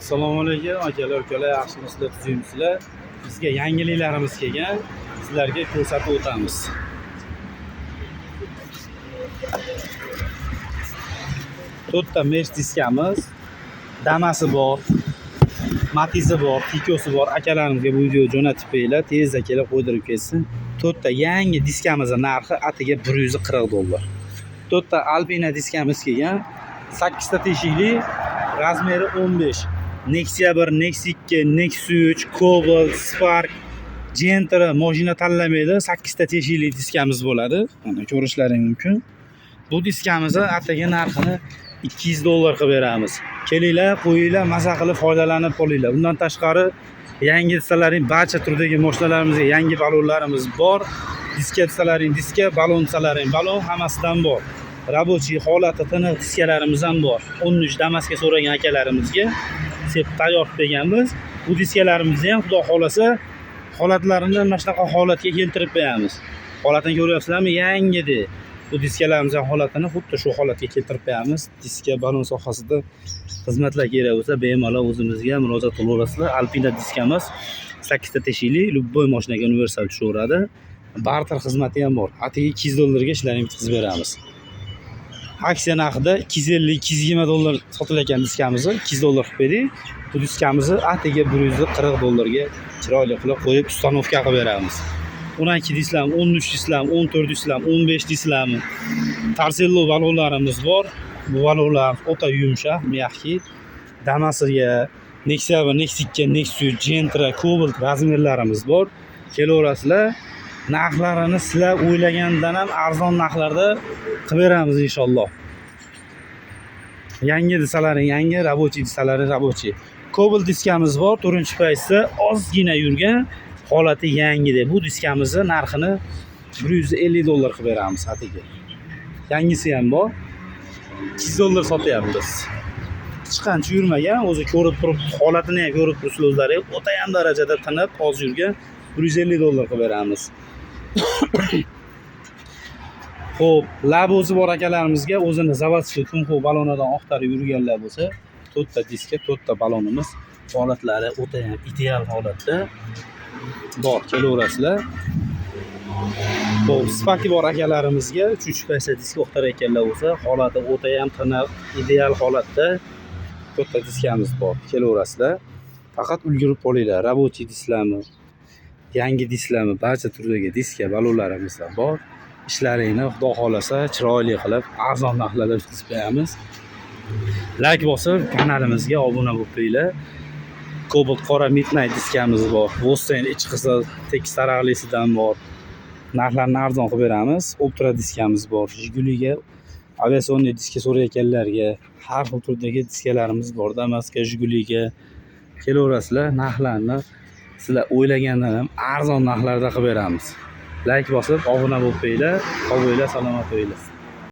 Assalomu alaykum akalar, ukalar, yaxshimisizlar, tuzimsizlar? Bizga yangiliklarimiz kelgan, sizlarga ko'rsatib o'tamiz. To'rtta mesh diskamiz, damasi bor, matizi bor, tikosi bor. Akalarimizga bu video jo'natib qo'yinglar, tezda kelib qo'ydirib ketsin. To'rtta yangi diskamizning narxi atiga $140. To'rtta Alpina diskamiz kelgan, 8 ta teshikli, razmeri 15. Nexia 1, Nexia 2, Nexia 3, Cobalt, Spark, Gentra mashina tanlamaydi. 8 ta teshikli diskamiz bo'ladi. Mana ko'rishlaring mumkin. Bu diskamizni ataga narxini $200 qilib beramiz. Kelinglar, qo'yinglar, maza qilib foydalanib qolinglar. Bundan tashqari yangi disklaring barcha turdagi mashinalarimizga yangi balonlarimiz bor. Diska disklaring diska, balon disklaring balon, hammasidan bor. Rabochiy holati tiniq diskalarimiz ham bor. 13 Damas'ga so'ragan akalarimizga sep tayyor qilganmiz. Bu diskalarimizni ham xudo xolasa holatlarini mana shunaqa holatga keltirib qo'yamiz. Holatini ko'ryapsizlarmi? Yangidi. Bu diskalarimiz ham holatini xuddi shu holatga keltirib qo'yamiz. Diska balon sohasida xizmatlar kerak bo'lsa, bemalol o'zimizga murojaat qilaverasizlar. Alpina diskamiz 8 ta teshikli, любой mashinaga universal tushaveradi. Barter xizmati ham bor. Atiga $200 ga ishlarini bitkazib beramiz. Aksiya narxida $250-220 sotilayotgan diskamizni $200 qilib berdik. Bu diskamizni atiga $140 ga chiroyli qilib qo'yib ustanovka qilib beramiz. 12 dislam, 13 dislam, 14 dislam, 15 dislam. Tarsello balonlarimiz bor. Bu balonlar o'ta yumshoq, myaxki. Damasiga, Nexia 1, Nexia 2, Nexia, Gentra, Cobalt razmerlarimiz bor. Kelaverasizlar. Narxlarini sizlar o'ylagandan ham arzon narxlarda qilib beramiz inshaalloh. Yangi disklaring yangi, rabochiy disklaring rabochiy. Cobalt diskamiz bor, 4-paytda ozgina yurgan, holati yangida. Bu diskamizning narxini $150 qilib beramiz atiga. Yangisi ham bor. $200 sotyapmiz. Hech qancha yurmagan, o'zi ko'rib turib, holatini ham ko'rib turibsizlar o'zlaringiz. O'ta ham darajada tiniq, oz yurgan, $150 qilib beramiz. Xo'p, labozi bor akalarimizga o'zini zavodskiy Tunxo balonidan oqtarib yurganlar bo'lsa, 4 ta diska, 4 ta balonimiz holatlari o'ta ham ideal holatda bor. Kelaverasizlar. Xo'p, Spark bor akalarimizga 3-paytda diska oqtarayotganlar bo'lsa, holati o'ta ham tiniq, ideal holatda 4 ta diskamiz bor. Kelaverasizlar. Faqat ulgurib qolinglar. Rabochiy disklami, yangi disklami, barcha turdagi diska balonlarimiz ham bor. Ishlaringni xudo xolasa chiroyli qilib arzon narxlarda o'tkazib qo'yamiz. Like bosib, kanalimizga obuna bo'lib qo'yinglar. Cobalt qora Midnight diskamiz bor. Vosten ichki qismi tekis taraqlisidan bor. Narxlarni arzon qilib beramiz. Ultra diskamiz bor. Jiguliga aviasionniy diska so'rayotganlarga har xil turdagi diskalarimiz bor. Damas'ga, Jiguliga kelaverasizlar. Narxlarni sizlar o'ylagandan ham arzon narxlarda qilib beramiz. Like bosib, obuna bo'lib qo'yinglar. Sog' bo'linglar, salomat bo'linglar.